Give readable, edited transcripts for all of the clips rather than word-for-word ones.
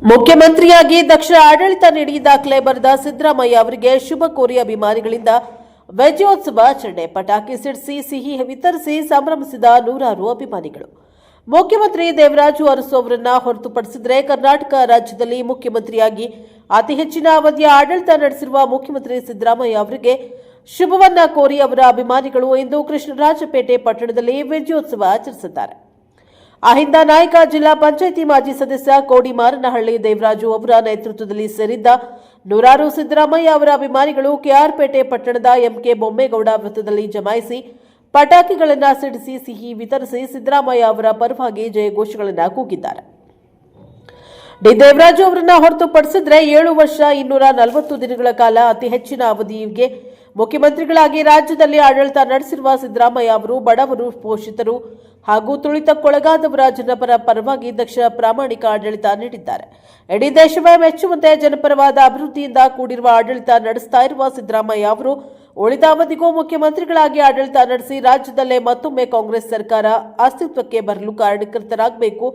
ಮುಖ್ಯಮಂತ್ರಿಯಾಗಿ ದಕ್ಷ ಆಡಳಿತ ನೀಡಿ ದಾಖಲೆ ಬರೆದ ಸಿದ್ದರಾಮಯ್ಯ ಅವರಿಗೆ ಶುಭ ಕೋರಿ ಅಭಿಮಾನಿಗಳಿಂದ ವಿಜಯೋತ್ಸವ ಆಚರಣೆ. ಪಟಾಕಿ ಸಿಡಿಸಿ ಸಿಹಿ ವಿತರಿಸಿ ಸಂಭ್ರಮಿಸಿದ ನೂರಾರು ಅಭಿಮಾನಿಗಳು. ಮುಖ್ಯಮಂತ್ರಿ ದೇವರಾಜು ಅರಸು ಅವರನ್ನ ಹೊರತುಪಡಿಸಿದರೆ ಕರ್ನಾಟಕ ರಾಜ್ಯದಲ್ಲಿ ಮುಖ್ಯಮಂತ್ರಿಯಾಗಿ ಅತಿ ಹೆಚ್ಚಿನ ಅವಧಿಯ ಆಡಳಿತ ನಡೆಸಿರುವ ಮುಖ್ಯಮಂತ್ರಿ ಸಿದ್ದರಾಮಯ್ಯ ಅವರಿಗೆ ಶುಭವನ್ನ ಕೋರಿ ಅವರ ಅಭಿಮಾನಿಗಳು ಇಂದು ಕೃಷ್ಣರಾಜಪೇಟೆ ಪಟ್ಟಣದಲ್ಲಿ ವಿಜಯೋತ್ಸವ ಆಚರಿಸಿದ್ದಾರೆ. ಅಹಿಂದ ನಾಯಕ ಜಿಲ್ಲಾ ಪಂಚಾಯಿತಿ ಮಾಜಿ ಸದಸ್ಯ ಕೋಡಿಮಾರನಹಳ್ಳಿ ದೇವರಾಜು ಅವರ ನೇತೃತ್ವದಲ್ಲಿ ಸೇರಿದ್ದ ನೂರಾರು ಸಿದ್ದರಾಮಯ್ಯ ಅವರ ಅಭಿಮಾನಿಗಳು ಕೆಆರ್ಪೇಟೆ ಪಟ್ಟಣದ ಎಂಕೆ ಬೊಮ್ಮೇಗೌಡ ವೃತ್ತದಲ್ಲಿ ಜಮಾಯಿಸಿ ಪಟಾಕಿಗಳನ್ನು ಸಿಡಿಸಿ ಸಿಹಿ ವಿತರಿಸಿ ಸಿದ್ದರಾಮಯ್ಯ ಅವರ ಪರವಾಗಿ ಜಯಘೋಷಗಳನ್ನು ಕೂಗಿದ್ದಾರೆ. ಡಿ ದೇವರಾಜು ಅವರನ್ನ ಹೊರತುಪಡಿಸಿದರೆ 7 ವರ್ಷ 240 ದಿನಗಳ ಕಾಲ ಅತಿ ಹೆಚ್ಚಿನ ಅವಧಿಗೆ ಮುಖ್ಯಮಂತ್ರಿಗಳಾಗಿ ರಾಜ್ಯದಲ್ಲಿ ಆಡಳಿತ ನಡೆಸಿರುವ ಸಿದ್ದರಾಮಯ್ಯ ಅವರು ಬಡವರು, ಪೋಷಿತರು ಹಾಗೂ ತುಳಿತಕ್ಕೊಳಗಾದವರ ಜನಪರ ಪರವಾಗಿ ದಕ್ಷ ಪ್ರಾಮಾಣಿಕ ಆಡಳಿತ ನೀಡಿದ್ದಾರೆ. ಇಡೀ ದೇಶವೇ ಮೆಚ್ಚುವಂತೆ ಜನಪರವಾದ ಅಭಿವೃದ್ಧಿಯಿಂದ ಕೂಡಿರುವ ಆಡಳಿತ ನಡೆಸ್ತಾ ಇರುವ ಸಿದ್ದರಾಮಯ್ಯ ಅವರು ಉಳಿದ ಅವಧಿಗೂ ಮುಖ್ಯಮಂತ್ರಿಗಳಾಗಿ ಆಡಳಿತ ನಡೆಸಿ ರಾಜ್ಯದಲ್ಲೇ ಮತ್ತೊಮ್ಮೆ ಕಾಂಗ್ರೆಸ್ ಸರ್ಕಾರ ಅಸ್ತಿತ್ವಕ್ಕೆ ಬರಲು ಕಾರಣಕರ್ತರಾಗಬೇಕು.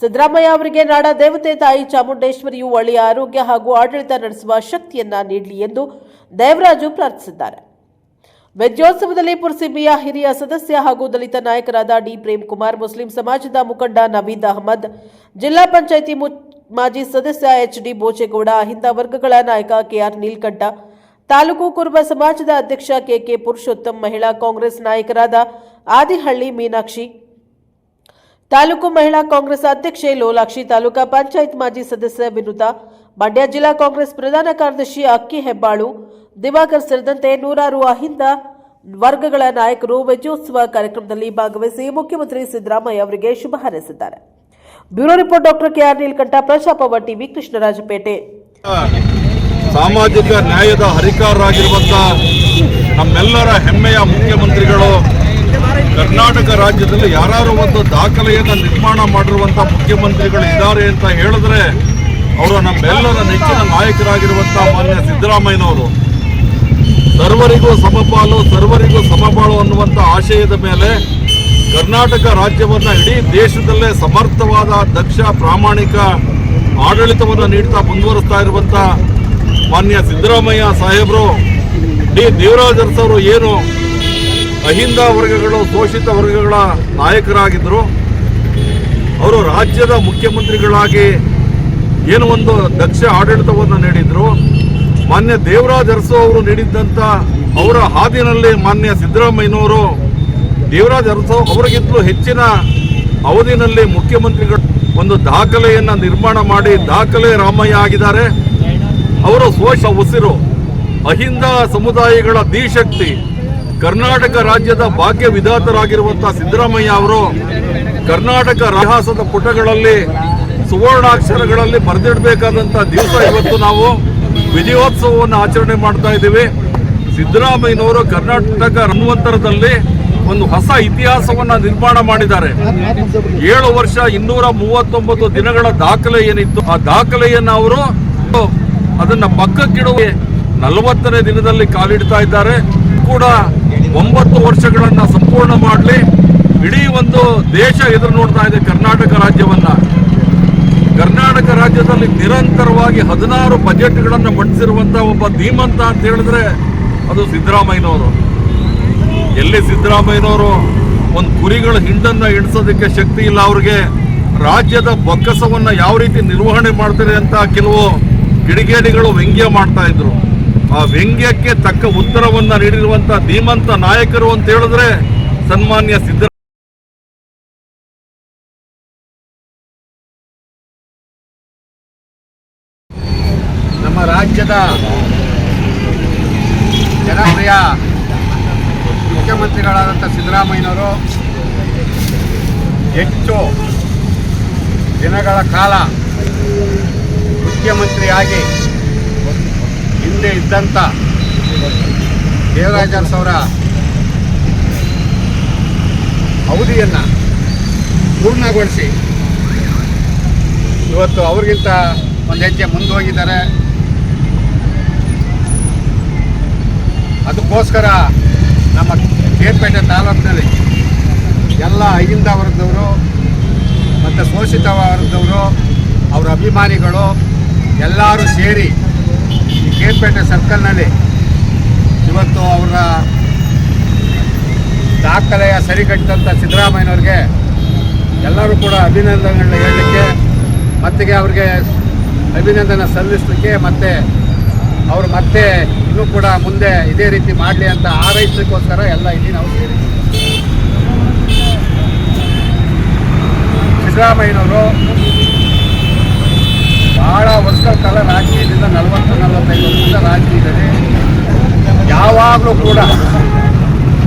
ಸಿದ್ದರಾಮಯ್ಯ ಅವರಿಗೆ ನಾಡ ದೇವತೆ ತಾಯಿ ಚಾಮುಂಡೇಶ್ವರಿಯು ಒಳ್ಳೆಯ ಆರೋಗ್ಯ ಹಾಗೂ ಆಡಳಿತ ನಡೆಸುವ ಶಕ್ತಿಯನ್ನ ನೀಡಲಿ ಎಂದು ದೇವರಾಜು ಪ್ರಾರ್ಥಿಸಿದ್ದಾರೆ. ವಿಜಯೋತ್ಸವದಲ್ಲಿ ಪುರಸಭೆಯ ಹಿರಿಯ ಸದಸ್ಯ ಹಾಗೂ ದಲಿತ ನಾಯಕರಾದ ಡಿ ಪ್ರೇಮ್ಕುಮಾರ್, ಮುಸ್ಲಿಂ ಸಮಾಜದ ಮುಖಂಡ ನವೀದ್ ಅಹಮದ್, ಜಿಲ್ಲಾ ಪಂಚಾಯಿತಿ ಮಾಜಿ ಸದಸ್ಯ ಎಚ್ಡಿ ಬೋಚೇಗೌಡ, ಅಹಿಂದ ವರ್ಗಗಳ ನಾಯಕ ಕೆಆರ್ ನೀಲಕಂಠ, ತಾಲೂಕು ಕುರುಬ ಸಮಾಜದ ಅಧ್ಯಕ್ಷ ಕೆಕೆ ಪುರುಷೋತ್ತಮ್, ಮಹಿಳಾ ಕಾಂಗ್ರೆಸ್ ನಾಯಕರಾದ ಆದಿಹಳ್ಳಿ ಮೀನಾಕ್ಷಿ, ತಾಲೂಕು ಮಹಿಳಾ ಕಾಂಗ್ರೆಸ್ ಅಧ್ಯಕ್ಷೆ ಲೋಲಾಕ್ಷಿ, ತಾಲೂಕಾ ಪಂಚಾಯತ್ ಮಾಜಿ ಸದಸ್ಯ ವಿನುತಾ, ಮಂಡ್ಯ ಜಿಲ್ಲಾ ಕಾಂಗ್ರೆಸ್ ಪ್ರಧಾನ ಕಾರ್ಯದರ್ಶಿ ಅಕ್ಕಿ ಹೆಬ್ಬಾಳು, ದಿವಾಕರ್ ಸೇರಿದಂತೆ ನೂರಾರು ಅಹಿಂದ ವರ್ಗಗಳ ನಾಯಕರು ವಿಜಯೋತ್ಸವ ಕಾರ್ಯಕ್ರಮದಲ್ಲಿ ಭಾಗವಹಿಸಿ ಮುಖ್ಯಮಂತ್ರಿ ಸಿದ್ದರಾಮಯ್ಯ ಅವರಿಗೆ ಶುಭ ಹಾರೈಸಿದ್ದಾರೆ. Bureau report doctor KR Neelakantha, ಪ್ರಜಾಪವ ಟಿವಿ, ಕೃಷ್ಣರಾಜಪೇಟೆ. ಸಾಮಾಜಿಕ ನ್ಯಾಯದ ಹರಿಕಾರರಾಗಿರುವಂತಹ ನಮ್ಮೆಲ್ಲರ ಹೆಮ್ಮೆಯ ಮುಖ್ಯಮಂತ್ರಿಗಳು ಕರ್ನಾಟಕ ರಾಜ್ಯದಲ್ಲಿ ಯಾರು ಒಂದು ದಾಖಲೆಯನ್ನು ನಿರ್ಮಾಣ ಮಾಡಿರುವಂತಹ ಮುಖ್ಯಮಂತ್ರಿಗಳು ಇದ್ದಾರೆ ಅಂತ ಹೇಳಿದ್ರೆ ಅವರು ನಮ್ಮೆಲ್ಲರ ನೆಚ್ಚಿನ ನಾಯಕರಾಗಿರುವಂತಹ ಮಾನ್ಯ ಸಿದ್ದರಾಮಯ್ಯನವರು. ಸರ್ವರಿಗೂ ಸಮಪಾಲು, ಸರ್ವರಿಗೂ ಸಮಬಾಳು ಅನ್ನುವಂಥ ಆಶಯದ ಮೇಲೆ ಕರ್ನಾಟಕ ರಾಜ್ಯವನ್ನು ಇಡೀ ದೇಶದಲ್ಲೇ ಸಮರ್ಥವಾದ ದಕ್ಷ ಪ್ರಾಮಾಣಿಕ ಆಡಳಿತವನ್ನು ನೀಡ್ತಾ ಮುಂದುವರಿಸ್ತಾ ಇರುವಂಥ ಮಾನ್ಯ ಸಿದ್ದರಾಮಯ್ಯ ಸಾಹೇಬರು, ಡಿ ದೇವರಾಜ್ ಅರಸು ಅವರು ಏನು ಅಹಿಂದ ವರ್ಗಗಳು, ಶೋಷಿತ ವರ್ಗಗಳ ನಾಯಕರಾಗಿದ್ದರು, ಅವರು ರಾಜ್ಯದ ಮುಖ್ಯಮಂತ್ರಿಗಳಾಗಿ ಏನು ಒಂದು ದಕ್ಷ ಆಡಳಿತವನ್ನು ನೀಡಿದ್ರು. ಮಾನ್ಯ ದೇವರಾಜ್ ಅರಸು ಅವರು ನೀಡಿದ್ದಂಥ ಅವರ ಹಾದಿನಲ್ಲಿ ಮಾನ್ಯ ಸಿದ್ದರಾಮಯ್ಯನವರು ದೇವರಾಜ್ ಅರಸು ಅವರಿಗಿಂತಲೂ ಹೆಚ್ಚಿನ ಅವಧಿನಲ್ಲಿ ಮುಖ್ಯಮಂತ್ರಿಗಳು ಒಂದು ದಾಖಲೆಯನ್ನು ನಿರ್ಮಾಣ ಮಾಡಿ ದಾಖಲೆ ರಾಮಯ್ಯ ಆಗಿದ್ದಾರೆ. ಅವರು ಉಸಿರು, ಅಹಿಂದ ಸಮುದಾಯಗಳ ದಿಶಕ್ತಿ, ಕರ್ನಾಟಕ ರಾಜ್ಯದ ಭಾಗ್ಯ ವಿಧಾತರಾಗಿರುವಂತಹ ಸಿದ್ದರಾಮಯ್ಯ ಅವರು ಕರ್ನಾಟಕ ಇತಿಹಾಸದ ಪುಟಗಳಲ್ಲಿ ಸುವರ್ಣಾಕ್ಷರಗಳಲ್ಲಿ ಬರೆದಿಡಬೇಕಾದಂಥ ದಿವಸ ಇವತ್ತು ನಾವು ವಿಜಯೋತ್ಸವವನ್ನು ಆಚರಣೆ ಮಾಡ್ತಾ ಇದ್ದೀವಿ. ಸಿದ್ದರಾಮಯ್ಯನವರು ಕರ್ನಾಟಕ ಅನ್ನುವಂತರದಲ್ಲಿ ಒಂದು ಹೊಸ ಇತಿಹಾಸವನ್ನು ನಿರ್ಮಾಣ ಮಾಡಿದ್ದಾರೆ. 7 ವರ್ಷ 239 ದಿನಗಳ ದಾಖಲೆ ಏನಿತ್ತು, ಆ ದಾಖಲೆಯನ್ನು ಅವರು ಅದನ್ನ ಪಕ್ಕಕ್ಕಿಡುವ 40ನೇ ದಿನದಲ್ಲಿ ಕಾಲಿಡ್ತಾ ಇದ್ದಾರೆ. ಕೂಡ 9 ವರ್ಷಗಳನ್ನ ಸಂಪೂರ್ಣ ಮಾಡಲಿ. ಇಡೀ ಒಂದು ದೇಶ ಎದುರು ನೋಡ್ತಾ ಇದೆ ಕರ್ನಾಟಕ ರಾಜ್ಯವನ್ನ. ಕರ್ನಾಟಕ ರಾಜ್ಯದಲ್ಲಿ ನಿರಂತರವಾಗಿ 16 ಬಜೆಟ್ಗಳನ್ನು ಮಂಡಿಸಿರುವಂತಹ ಒಬ್ಬ ಧೀಮಂತ ಅಂತ ಹೇಳಿದ್ರೆ ಅದು ಸಿದ್ದರಾಮಯ್ಯನವರು. ಎಲ್ಲಿ ಸಿದ್ದರಾಮಯ್ಯನವರು ಒಂದು ಕುರಿಗಳ ಹಿಂಡನ್ನ ಎಣಿಸೋದಕ್ಕೆ ಶಕ್ತಿ ಇಲ್ಲ ಅವ್ರಿಗೆ. ರಾಜ್ಯದ ಬೊಕ್ಕಸವನ್ನ ಯಾವ ರೀತಿ ನಿರ್ವಹಣೆ ಮಾಡ್ತಾರೆ ಅಂತ ಕೆಲವು ಕಿಡಿಗೇಡಿಗಳು ವ್ಯಂಗ್ಯ ಮಾಡ್ತಾ ಇದ್ರು. ಆ ವ್ಯಂಗ್ಯಕ್ಕೆ ತಕ್ಕ ಉತ್ತರವನ್ನ ನೀಡಿರುವಂತ ಧೀಮಂತ ನಾಯಕರು ಅಂತ ಹೇಳಿದ್ರೆ ಸನ್ಮಾನ್ಯ ನಮ್ಮ ರಾಜ್ಯದ ಜನಪ್ರಿಯ ಮುಖ್ಯಮಂತ್ರಿಗಳಾದಂಥ ಸಿದ್ದರಾಮಯ್ಯನವರು ಹೆಚ್ಚು ದಿನಗಳ ಕಾಲ ಮುಖ್ಯಮಂತ್ರಿಯಾಗಿ ಹಿಂದೆ ಇದ್ದಂಥ ದೇವರಾಜ್ ಅರಸು ಅವರ ಅವಧಿಯನ್ನು ಪೂರ್ಣಗೊಳಿಸಿ ಇವತ್ತು ಅವ್ರಿಗಿಂತ ಒಂದು ಹೆಜ್ಜೆ ಮುಂದೆ ಹೋಗಿದ್ದಾರೆ. ಅದಕ್ಕೋಸ್ಕರ ನಮ್ಮ ಕೇರ್ಪೇಟೆ ತಾಲೂಕಿನಲ್ಲಿ ಎಲ್ಲ ಅಹಿಂದ ವರ್ಗದವರು ಮತ್ತು ಶೋಷಿತ ವರ್ಗದವರು ಅವರ ಅಭಿಮಾನಿಗಳು ಎಲ್ಲರೂ ಸೇರಿ ಈ ಕೇರ್ಪೇಟೆ ಸರ್ಕಲ್ನಲ್ಲಿ ಇವತ್ತು ಅವರ ದಾಖಲೆಯ ಸರಿಗಟ್ಟಂಥ ಸಿದ್ದರಾಮಯ್ಯನವ್ರಿಗೆ ಎಲ್ಲರೂ ಕೂಡ ಅಭಿನಂದನೆಗಳನ್ನ ಹೇಳಲಿಕ್ಕೆ ಮತ್ತಿಗೆ ಅವ್ರಿಗೆ ಅಭಿನಂದನೆ ಸಲ್ಲಿಸಲಿಕ್ಕೆ ಮತ್ತು ಅವರು ಮತ್ತೆ ಇನ್ನೂ ಕೂಡ ಮುಂದೆ ಇದೇ ರೀತಿ ಮಾಡಲಿ ಅಂತ ಹಾರೈಸಲಿಕ್ಕೋಸ್ಕರ ಎಲ್ಲ ಇಲ್ಲಿ ನಾವು ಸೇರಿ ಸಿದ್ದರಾಮಯ್ಯನವರು ಭಾಳ ವರ್ಷಗಳ ಕಾಲ ರಾಜಕೀಯದಿಂದ 40-45 ವರ್ಷದಿಂದ ರಾಜಕೀಯದಲ್ಲಿ ಯಾವಾಗಲೂ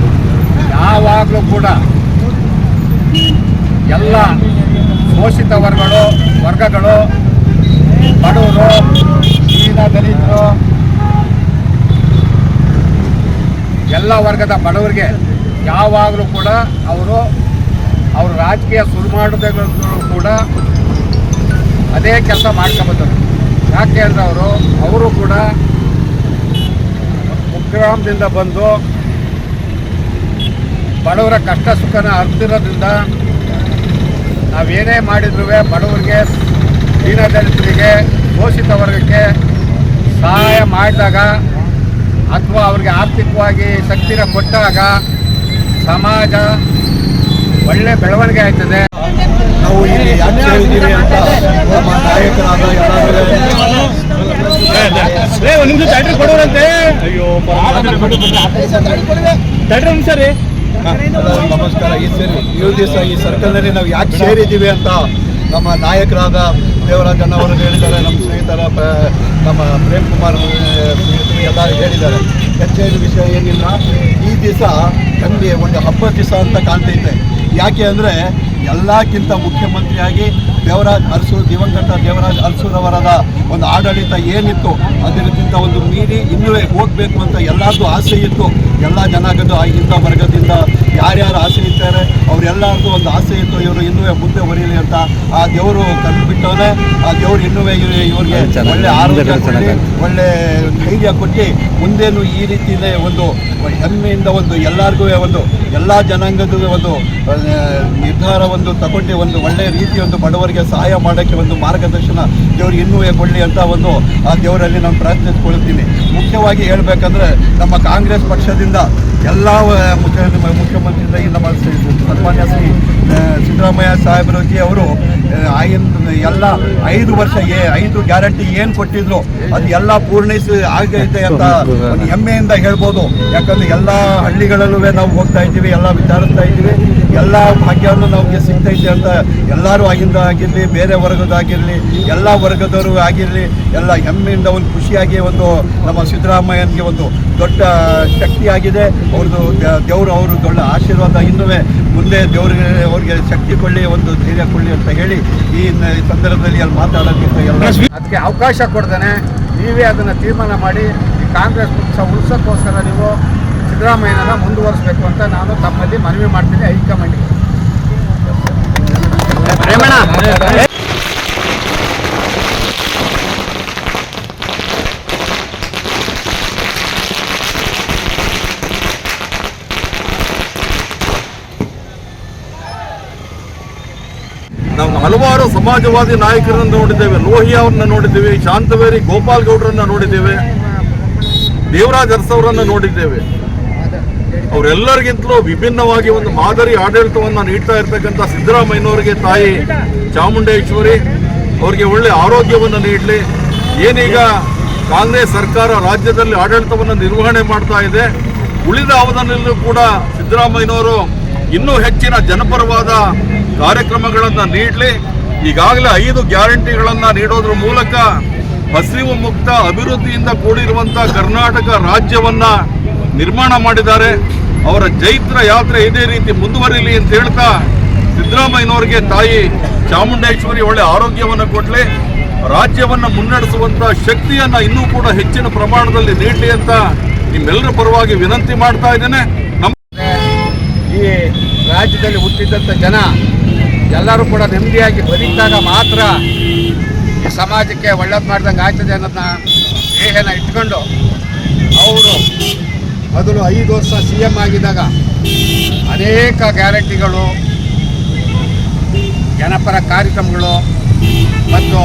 ಕೂಡ ಎಲ್ಲ ಶೋಷಿತ ವರ್ಗಗಳು ಬಡವರು ದೀನ ದಲಿತರು ಎಲ್ಲ ವರ್ಗದ ಬಡವರಿಗೆ ಯಾವಾಗಲೂ ಕೂಡ ಅವರು ರಾಜಕೀಯ ಶುರು ಮಾಡಿದ್ರು ಕೂಡ ಅದೇ ಕೆಲಸ ಮಾಡ್ಕೊಬಂದರು. ಯಾಕೆ ಅಂದರೆ ಅವರು ಕೂಡ ಕುಗ್ರಾಮದಿಂದ ಬಂದು ಬಡವರ ಕಷ್ಟ ಸುಖನ ಅರ್ತಿರೋದ್ರಿಂದ ನಾವೇನೇ ಮಾಡಿದ್ರೂ ಬಡವರಿಗೆ ದೀನದಲಿತರಿಗೆ ಶೋಷಿತ ವರ್ಗಕ್ಕೆ ಸಹಾಯ ಮಾಡಿದಾಗ ಅಥವಾ ಅವ್ರಿಗೆ ಆರ್ಥಿಕವಾಗಿ ಶಕ್ತಿನ ಕೊಟ್ಟಾಗ ಸಮಾಜ ಒಳ್ಳೆ ಬೆಳವಣಿಗೆ ಆಯ್ತದೆ. ನಾವು ಇಲ್ಲಿ ಯಾಕೆ ಸೇರಿದ್ದೀವಿ ಅಂತ ನಮ್ಮ ನಾಯಕರಾದ ನಮಸ್ಕಾರ. ಈ ದಿವಸ ಈ ಸರ್ಕಲ್ನಲ್ಲಿ ನಾವು ಯಾಕೆ ಸೇರಿದ್ದೀವಿ ಅಂತ ನಮ್ಮ ನಾಯಕರಾದ ದೇವರಾಜಣ್ಣ ಅವರು ಹೇಳಿದ್ದಾರೆ, ನಮ್ಮ ಸ್ನೇಹಿತರ ನಮ್ಮ ಪ್ರೇಮ್ ಕುಮಾರ್ ಸ್ನೇಹಿತರು ಎಲ್ಲ ಹೇಳಿದ್ದಾರೆ. ಹೆಚ್ಚಿನ ವಿಷಯ ಏನಿಲ್ಲ, ಈ ದಿವಸ ನಮಗೆ ಒಂದು ಹಬ್ಬದ ದಿವಸ ಅಂತ ಕಾಣ್ತೈತೆ. ಯಾಕೆ ಅಂದರೆ ಎಲ್ಲಕ್ಕಿಂತ ಮುಖ್ಯಮಂತ್ರಿಯಾಗಿ ದಿವಂಗತ ದೇವರಾಜ್ ಅರಸುರವರದ ಒಂದು ಆಡಳಿತ ಏನಿತ್ತು ಅದಕ್ಕಿಂತ ಒಂದು ಮೀರಿ ಇನ್ನೂ ಹೋಗಬೇಕು ಅಂತ ಎಲ್ಲರದ್ದು ಆಸೆ ಇತ್ತು. ಎಲ್ಲ ಜನಾಂಗದ ಇಂಥ ವರ್ಗದಿಂದ ಯಾರ್ಯಾರು ಆಸೆ ಇರ್ತಾರೆ ಅವರೆಲ್ಲರದ್ದು ಒಂದು ಆಸೆ ಇತ್ತು, ಇವರು ಇನ್ನೂ ಮುಂದೆ ಬರೀಲಿ ಅಂತ. ಆ ದೇವರು ಕಣ್ಣು ಬಿಟ್ಟವನೇ, ಆ ದೇವರು ಇನ್ನೂ ಇವ್ರಿಗೆ ಒಳ್ಳೆ ಆರೋಗ್ಯ ಕೊಟ್ಟು ಒಳ್ಳೆ ಧೈರ್ಯ ಕೊಟ್ಟು ಮುಂದೇನು ಈ ರೀತಿಯೇ ಒಂದು ಹೆಮ್ಮೆಯಿಂದ ಒಂದು ಎಲ್ಲರಿಗೂ ಒಂದು ಎಲ್ಲ ಜನಾಂಗದ ಒಂದು ನಿರ್ಧಾರ ಒಂದು ತಗೊಂಡು ಒಂದು ಒಳ್ಳೆಯ ರೀತಿ ಒಂದು ಬಡವರಿಗೆ ಸಹಾಯ ಮಾಡೋಕ್ಕೆ ಒಂದು ಮಾರ್ಗದರ್ಶನ ದೇವರು ಇನ್ನೂ ಕೊಡಲಿ ಅಂತ ಒಂದು ಆ ದೇವರಲ್ಲಿ ನಾನು ಪ್ರಾರ್ಥಿಸ್ಕೊಳ್ತೀನಿ. ಮುಖ್ಯವಾಗಿ ಹೇಳಬೇಕಂದ್ರೆ ನಮ್ಮ ಕಾಂಗ್ರೆಸ್ ಪಕ್ಷದಿಂದ ಎಲ್ಲ ಮುಖ್ಯಮಂತ್ರಿಯಿಂದ ಈ ನಮ್ಮ ಸನ್ಮಾನ್ಯ ಶ್ರೀ ಸಿದ್ದರಾಮಯ್ಯ ಸಾಹೇಬರಜಿ ಅವರು ಎಲ್ಲ 5 ವರ್ಷ 5 ಗ್ಯಾರಂಟಿ ಏನು ಕೊಟ್ಟಿದ್ರು ಅದು ಎಲ್ಲ ಪೂರ್ಣೈಸಿ ಆಗೈತೆ ಅಂತ ಒಂದು ಹೆಮ್ಮೆಯಿಂದ ಹೇಳ್ಬೋದು. ಯಾಕಂದರೆ ಎಲ್ಲ ಹಳ್ಳಿಗಳಲ್ಲೂ ನಾವು ಹೋಗ್ತಾ ಇದ್ದೀವಿ, ಎಲ್ಲ ವಿಚಾರಿಸ್ತಾ ಇದ್ದೀವಿ, ಎಲ್ಲ ಭಾಗ್ಯವನ್ನು ನಮಗೆ ಸಿಗ್ತೈತೆ ಅಂತ ಎಲ್ಲರೂ ಆಗಿರಲಿ, ಬೇರೆ ವರ್ಗದಾಗಿರಲಿ, ಎಲ್ಲ ವರ್ಗದವರು ಆಗಿರಲಿ, ಎಲ್ಲ ಹೆಮ್ಮೆಯಿಂದ ಒಂದು ಖುಷಿಯಾಗಿ ಒಂದು ನಮ್ಮ ಸಿದ್ದರಾಮಯ್ಯನಿಗೆ ಒಂದು ದೊಡ್ಡ ಶಕ್ತಿಯಾಗಿದೆ. ದೇವರು ಅವರು ದೊಡ್ಡ ಆಶೀರ್ವಾದ ಇನ್ನೂ ಮುಂದೆ ಅವ್ರಿಗೆ ಶಕ್ತಿ ಕೊಡಲಿ, ಒಂದು ಧೈರ್ಯ ಕೊಡಲಿ ಅಂತ ಹೇಳಿ ಈ ಸಂದರ್ಭದಲ್ಲಿ ಅಲ್ಲಿ ಮಾತಾಡೋದಕ್ಕೆ ಎಲ್ಲ ಅದಕ್ಕೆ ಅವಕಾಶ ಕೊಡ್ದೇನೆ ನೀವೇ ಅದನ್ನು ತೀರ್ಮಾನ ಮಾಡಿ ಈ ಕಾಂಗ್ರೆಸ್ ಪಕ್ಷ ಉಳಿಸೋಕ್ಕೋಸ್ಕರ ನೀವು ಸಿದ್ದರಾಮಯ್ಯನ ಮುಂದುವರಿಸಬೇಕು ಅಂತ ನಾನು ತಮ್ಮಲ್ಲಿ ಮನವಿ ಮಾಡ್ತೀನಿ ಹೈಕಮಾಂಡ್ಗೆ. ನಾವು ಹಲವಾರು ಸಮಾಜವಾದಿ ನಾಯಕರನ್ನು ನೋಡಿದ್ದೇವೆ, ಲೋಹಿಯಾ ಅವ್ರನ್ನ ನೋಡಿದ್ದೇವೆ, ಶಾಂತವೇರಿ ಗೋಪಾಲ್ ಗೌಡ್ರನ್ನ ನೋಡಿದ್ದೇವೆ, ದೇವರಾಜ್ ಅರಸವರನ್ನ ನೋಡಿದ್ದೇವೆ. ಅವರೆಲ್ಲರಿಗಿಂತಲೂ ವಿಭಿನ್ನವಾಗಿ ಒಂದು ಮಾದರಿ ಆಡಳಿತವನ್ನು ನೀಡ್ತಾ ಇರ್ತಕ್ಕಂಥ ಸಿದ್ದರಾಮಯ್ಯನವರಿಗೆ ತಾಯಿ ಚಾಮುಂಡೇಶ್ವರಿ ಅವರಿಗೆ ಒಳ್ಳೆ ಆರೋಗ್ಯವನ್ನು ನೀಡಲಿ. ಏನೀಗ ಕಾಂಗ್ರೆಸ್ ಸರ್ಕಾರ ರಾಜ್ಯದಲ್ಲಿ ಆಡಳಿತವನ್ನು ನಿರ್ವಹಣೆ ಮಾಡ್ತಾ ಇದೆ, ಉಳಿದ ಅವಧಿಯಲ್ಲೂ ಕೂಡ ಸಿದ್ದರಾಮಯ್ಯನವರು ಇನ್ನೂ ಹೆಚ್ಚಿನ ಜನಪರವಾದ ಕಾರ್ಯಕ್ರಮಗಳನ್ನು ನೀಡಲಿ. ಈಗಾಗಲೇ 5 ಗ್ಯಾರಂಟಿಗಳನ್ನು ನೀಡೋದ್ರ ಮೂಲಕ ಹಸಿವು ಮುಕ್ತ ಅಭಿವೃದ್ಧಿಯಿಂದ ಕೂಡಿರುವಂಥ ಕರ್ನಾಟಕ ರಾಜ್ಯವನ್ನ ನಿರ್ಮಾಣ ಮಾಡಿದ್ದಾರೆ. ಅವರ ಜೈತ್ರ ಯಾತ್ರೆ ಇದೇ ರೀತಿ ಮುಂದುವರಿಯಲಿ ಅಂತ ಹೇಳ್ತಾ ಸಿದ್ದರಾಮಯ್ಯನವರಿಗೆ ತಾಯಿ ಚಾಮುಂಡೇಶ್ವರಿ ಒಳ್ಳೆ ಆರೋಗ್ಯವನ್ನು ಕೊಡಲಿ, ರಾಜ್ಯವನ್ನು ಮುನ್ನಡೆಸುವಂಥ ಶಕ್ತಿಯನ್ನು ಇನ್ನೂ ಕೂಡ ಹೆಚ್ಚಿನ ಪ್ರಮಾಣದಲ್ಲಿ ನೀಡಲಿ ಅಂತ ನಿಮ್ಮೆಲ್ಲರ ಪರವಾಗಿ ವಿನಂತಿ ಮಾಡ್ತಾ ಇದ್ದೇನೆ. ಈ ರಾಜ್ಯದಲ್ಲಿ ಹುಟ್ಟಿದಂಥ ಜನ ಎಲ್ಲರೂ ಕೂಡ ನೆಮ್ಮದಿಯಾಗಿ ಬದುಕಿದಾಗ ಮಾತ್ರ ಈ ಸಮಾಜಕ್ಕೆ ಒಳ್ಳೇದು ಮಾಡ್ದಂಗೆ ಆಗ್ತದೆ ಅನ್ನೋದನ್ನ ಧ್ಯೇಯನ ಇಟ್ಕೊಂಡು ಅವರು ಮೊದಲು 5 ವರ್ಷ CM ಆಗಿದ್ದಾಗ ಅನೇಕ ಗ್ಯಾರಂಟಿಗಳು, ಜನಪರ ಕಾರ್ಯಕ್ರಮಗಳು ಮತ್ತು